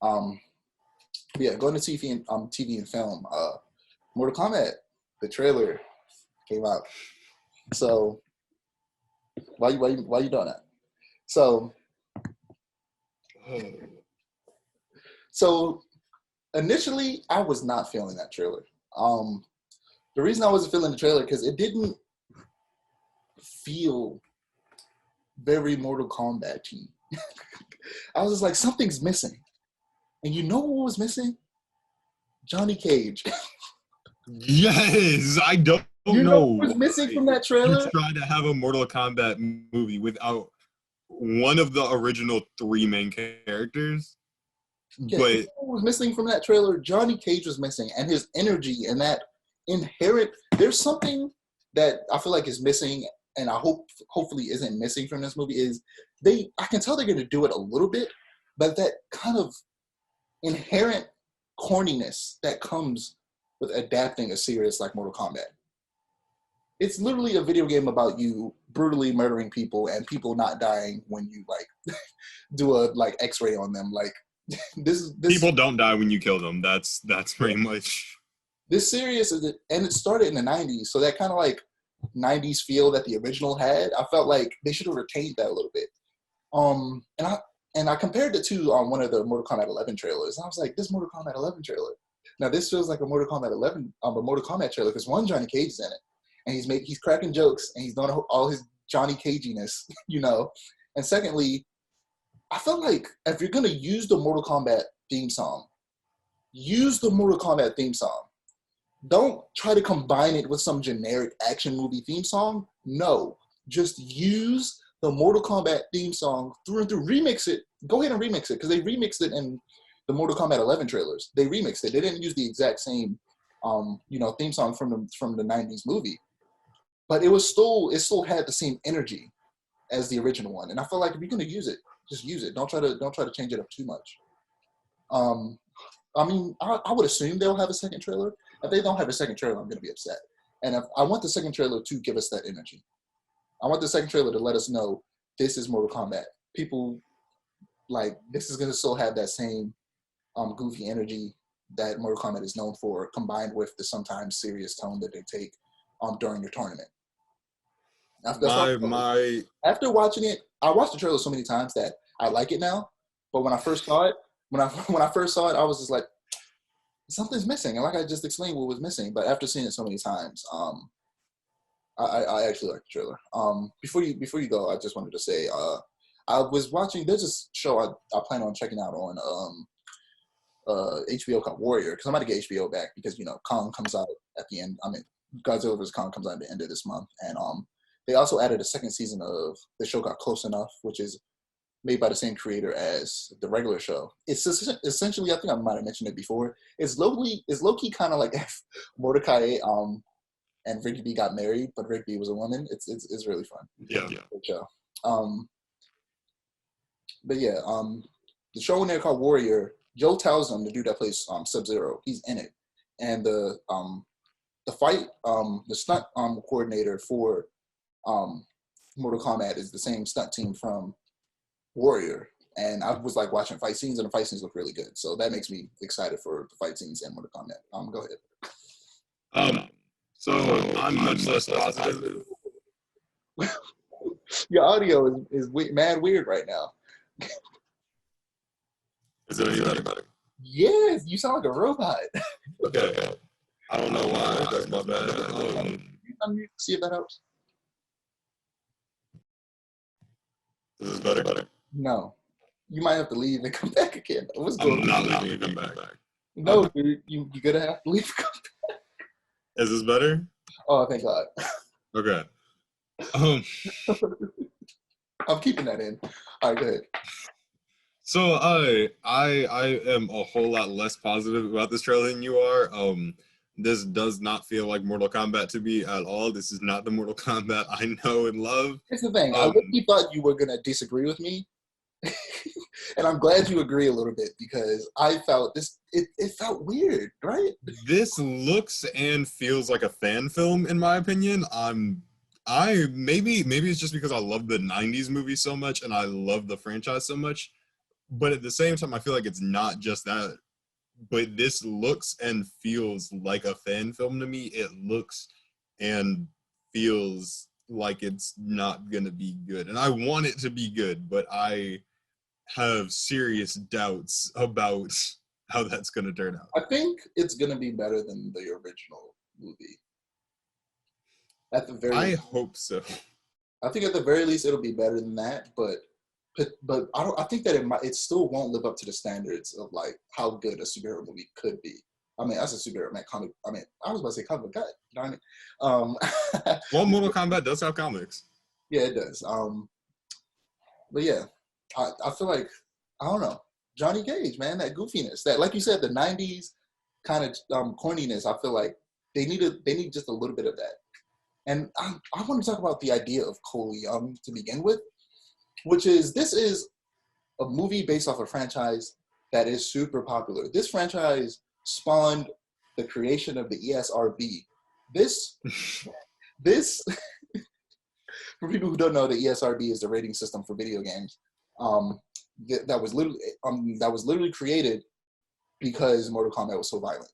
Um, but yeah, going to TV and film. Mortal Kombat, the trailer came out. So why you doing that? So so initially, I was not feeling that trailer. The reason I wasn't feeling the trailer because it didn't feel very Mortal Kombat-y. I was just like, something's missing. And you know what was missing? Johnny Cage. Yes, I don't You know what was missing from that you trailer? try to have a Mortal Kombat movie without one of the original three main characters. Yeah, But you know what was missing from that trailer? Johnny Cage was missing, and his energy and that inherent. There's something that I feel like is missing, and hopefully isn't missing from this movie. Is I can tell they're going to do it a little bit, but that kind of inherent corniness that comes with adapting a series like Mortal Kombat. It's literally a video game about you brutally murdering people and people not dying when you like do a like X-ray on them. Like this people don't die when you kill them. That's pretty much. This series is, and it started in the '90s, so that kind of like '90s feel that the original had. I felt like they should have retained that a little bit. And I compared it to one of the Mortal Kombat 11 trailers. And I was like, this Mortal Kombat 11 trailer. Now this feels like a Mortal Kombat 11, a Mortal Kombat trailer because one, Johnny Cage is in it, and he's cracking jokes and he's doing all his Johnny Caginess, you know. And secondly, I felt like if you're gonna use the Mortal Kombat theme song, use the Mortal Kombat theme song. Don't try to combine it with some generic action movie theme song. No, just use the Mortal Kombat theme song through and through. Remix it. Go ahead and remix it because they remixed it in the Mortal Kombat 11 trailers. They remixed it. They didn't use the exact same, theme song from the '90s movie, but it still had the same energy as the original one. And I feel like if you're gonna use it, just use it. Don't try to change it up too much. I mean, I would assume they'll have a second trailer. If they don't have a second trailer, I'm gonna be upset. And if I want the second trailer to give us that energy. I want the second trailer to let us know this is Mortal Kombat. People like this is gonna still have that same goofy energy that Mortal Kombat is known for, combined with the sometimes serious tone that they take during the tournament. After watching it, I watched the trailer so many times that I like it now. But when I first saw it, when I first saw it, I was just like, something's missing. And like I just explained what was missing. But after seeing it so many times, I actually like the trailer. Before you go, I just wanted to say, I was watching. There's this show I plan on checking out on HBO called Warrior because I'm about to get HBO back because Kong comes out at the end. I mean, Godzilla vs Kong comes out at the end of this month, and they also added a second season of the show called Close Enough, which is made by the same creator as the regular show. It's essentially, I think I might have mentioned it before. It's low-key kind of like if Mordecai and Rigby got married, but Rigby was a woman. It's really fun. Yeah. Good show. But yeah, the show in there called Warrior. Joe Townsend, the dude that plays Sub-Zero, he's in it, and the fight, the stunt coordinator for Mortal Kombat is the same stunt team from Warrior. And I was like watching fight scenes, and the fight scenes look really good. So that makes me excited for the fight scenes in Mortal Kombat. Go ahead. So I'm much less positive. Your audio is mad weird right now. Is it any better? Yes, you sound like a robot. Okay. I don't know why. That's my bad. See if that helps. Is this better? No. You might have to leave and come back again. What's going on? I'm not leaving and come back. No, dude, you're gonna have to leave and come back. Is this better? Oh, thank God. Okay. I'm keeping that in. All right, go ahead. So I am a whole lot less positive about this trailer than you are. This does not feel like Mortal Kombat to me at all. This is not the Mortal Kombat I know and love. Here's the thing. I really thought you were gonna disagree with me. And I'm glad you agree a little bit because I felt this. It felt weird, right? This looks and feels like a fan film, in my opinion. Maybe it's just because I love the '90s movie so much and I love the franchise so much. but at the same time, I feel like it's not just that. But this looks and feels like a fan film to me. It looks and feels like it's not gonna be good, and I want it to be good, but I have serious doubts about how that's gonna turn out. I think it's gonna be better than the original movie. At the very I least. hope so. I think at the very least it'll be better than that, but I think that it still won't live up to the standards of like how good a superhero movie could be. I mean, as a superhero, man, I was about to say comic, god darn it. Well, Mortal Kombat does have comics. Yeah, it does. But yeah, I feel like, I don't know, Johnny Cage, man, that goofiness, that, like you said, the '90s kind of corniness. I feel like they need just a little bit of that. And I want to talk about the idea of Cole Young to begin with, which is, this is a movie based off a franchise that is super popular. This franchise spawned the creation of the ESRB. This for people who don't know, the ESRB is the rating system for video games. That was literally created because Mortal Kombat was so violent.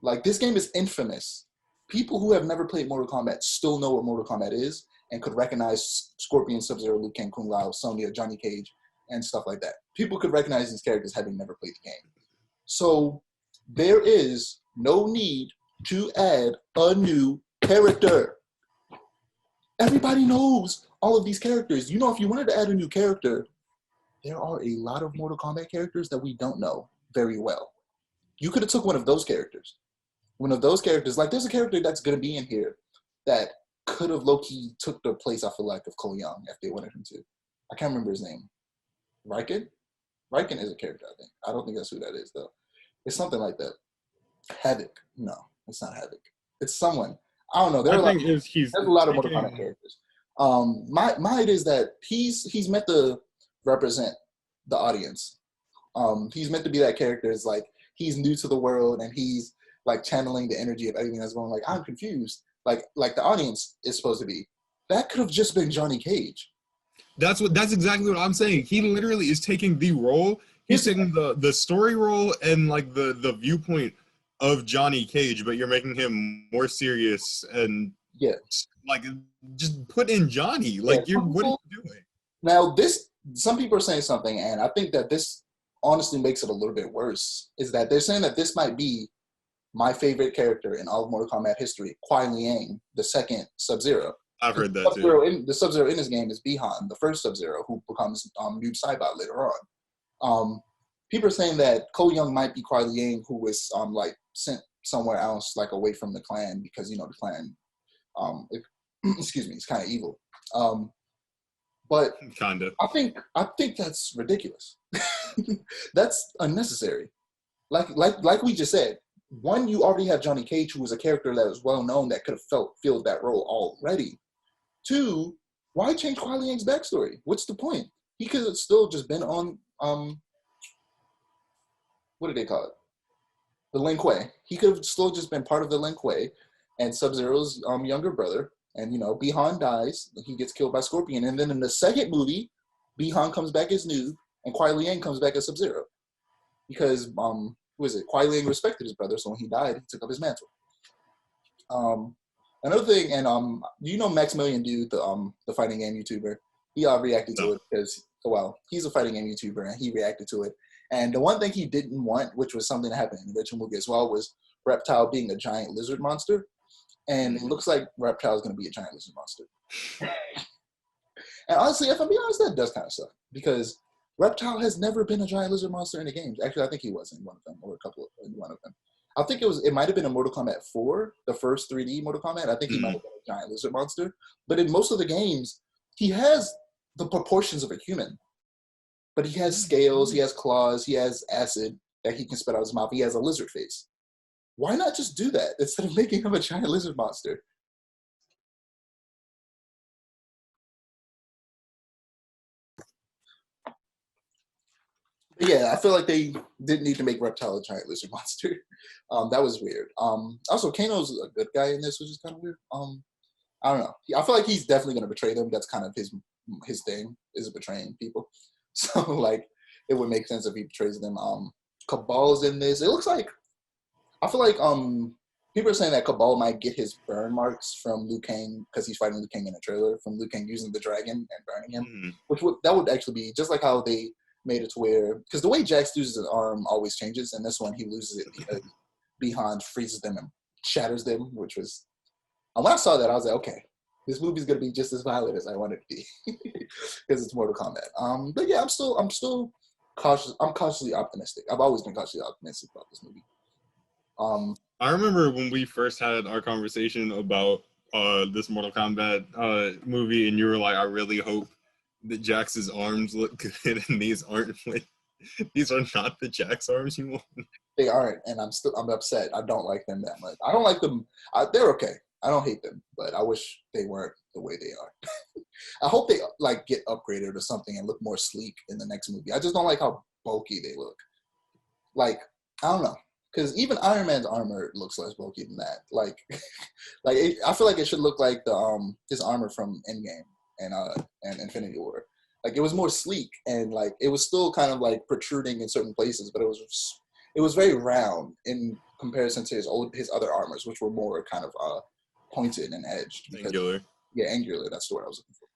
Like, this game is infamous. People who have never played Mortal Kombat still know what Mortal Kombat is and could recognize Scorpion, Sub-Zero, Liu Kang, Kung Lao, Sonya, Johnny Cage, and stuff like that. People could recognize these characters having never played the game. So there is no need to add a new character. Everybody knows all of these characters. You know, if you wanted to add a new character, there are a lot of Mortal Kombat characters that we don't know very well. You could have took one of those characters. Like, there's a character that's going to be in here that could have low-key took the place, I feel like, of Cole Young if they wanted him to. I can't remember his name. Riken? Riken is a character, I think. I don't think that's who that is, though. It's something like that. Havoc. No, it's not Havoc. It's someone. I don't know. There's a lot of Mortal Kombat characters. My idea is that he's meant to represent the audience. He's meant to be that character. It's like, he's new to the world and he's like channeling the energy of everything that's going, like, I'm confused. Like the audience is supposed to be. That could have just been Johnny Cage. That's exactly what I'm saying. He literally is taking the role. He's taking the story role and like the viewpoint of Johnny Cage, but you're making him more serious and like, just put in Johnny. Like, what are you doing? Now some people are saying something, and I think that this honestly makes it a little bit worse, is that they're saying that this might be my favorite character in all of Mortal Kombat history, Kuai Liang, the second Sub-Zero. I've heard that too. The Sub-Zero in this game is Bihan, the first Sub-Zero, who becomes Noob Saibot later on. People are saying that Cole Young might be Kuai Liang, who was like sent somewhere else, like away from the clan, because, you know, the clan, excuse me, it's kind of evil. But kind of. I think that's ridiculous. That's unnecessary. Like we just said, one, you already have Johnny Cage, who was a character that was well known that could have filled that role already. Two, why change Kuai Liang's backstory? What's the point? He could have still just been on what do they call it? The Lin Kuei. He could have still just been part of the Lin Kuei and Sub-Zero's younger brother. And, you know, Bihan dies. He gets killed by Scorpion. And then in the second movie, Bihan comes back as Noob and Kuai Liang comes back as Sub-Zero. Because, Kuai Liang respected his brother, so when he died, he took up his mantle. Another thing, and you know Maximilian Dude, the fighting game YouTuber, he reacted to it because, well, he's a fighting game YouTuber and he reacted to it. And the one thing he didn't want, which was something that happened in the original movie as well, was Reptile being a giant lizard monster. And it looks like Reptile is going to be a giant lizard monster. And honestly, if I'm being honest, that does kind of suck, because Reptile has never been a giant lizard monster in the games. Actually, I think he was in one of them, or in one of them. I think it might have been a Mortal Kombat 4, the first 3D Mortal Kombat. I think he might have been a giant lizard monster. But in most of the games, he has the proportions of a human. But he has scales, he has claws, he has acid that he can spit out of his mouth. He has a lizard face. Why not just do that instead of making him a giant lizard monster? But yeah, I feel like they didn't need to make Reptile a giant lizard monster. That was weird. Also, Kano's a good guy in this, which is kind of weird. I don't know. I feel like he's definitely going to betray them. That's kind of his thing, is betraying people. So, like, it would make sense if he portrays them. Cabal's in this. It looks like I feel like people are saying that Cabal might get his burn marks from Liu Kang because he's fighting Liu Kang in a trailer from Liu Kang using the dragon and burning him, that would actually be just like how they made it to where because the way Jax uses his arm always changes, and this one he loses it because Behind freezes them and shatters them, which was when I saw that I was like, okay, this movie's gonna be just as violent as I want it to be because it's Mortal Kombat. But yeah, I'm still cautious. I'm cautiously optimistic. I've always been cautiously optimistic about this movie. I remember when we first had our conversation about this Mortal Kombat movie, and you were like, I really hope that Jax's arms look good, and these aren't like these are not the Jax arms you want. They aren't, and I'm upset. I don't like them that much. I don't like them. They're okay. I don't hate them, but I wish they weren't the way they are. I hope they like get upgraded or something and look more sleek in the next movie. I just don't like how bulky they look. Like I don't know, because even Iron Man's armor looks less bulky than that. Like, I feel like it should look like the his armor from Endgame and Infinity War. Like it was more sleek and like it was still kind of like protruding in certain places, but it was very round in comparison to his other armors, which were more kind of pointed and edged. Angular. Yeah, angular. That's the word I was looking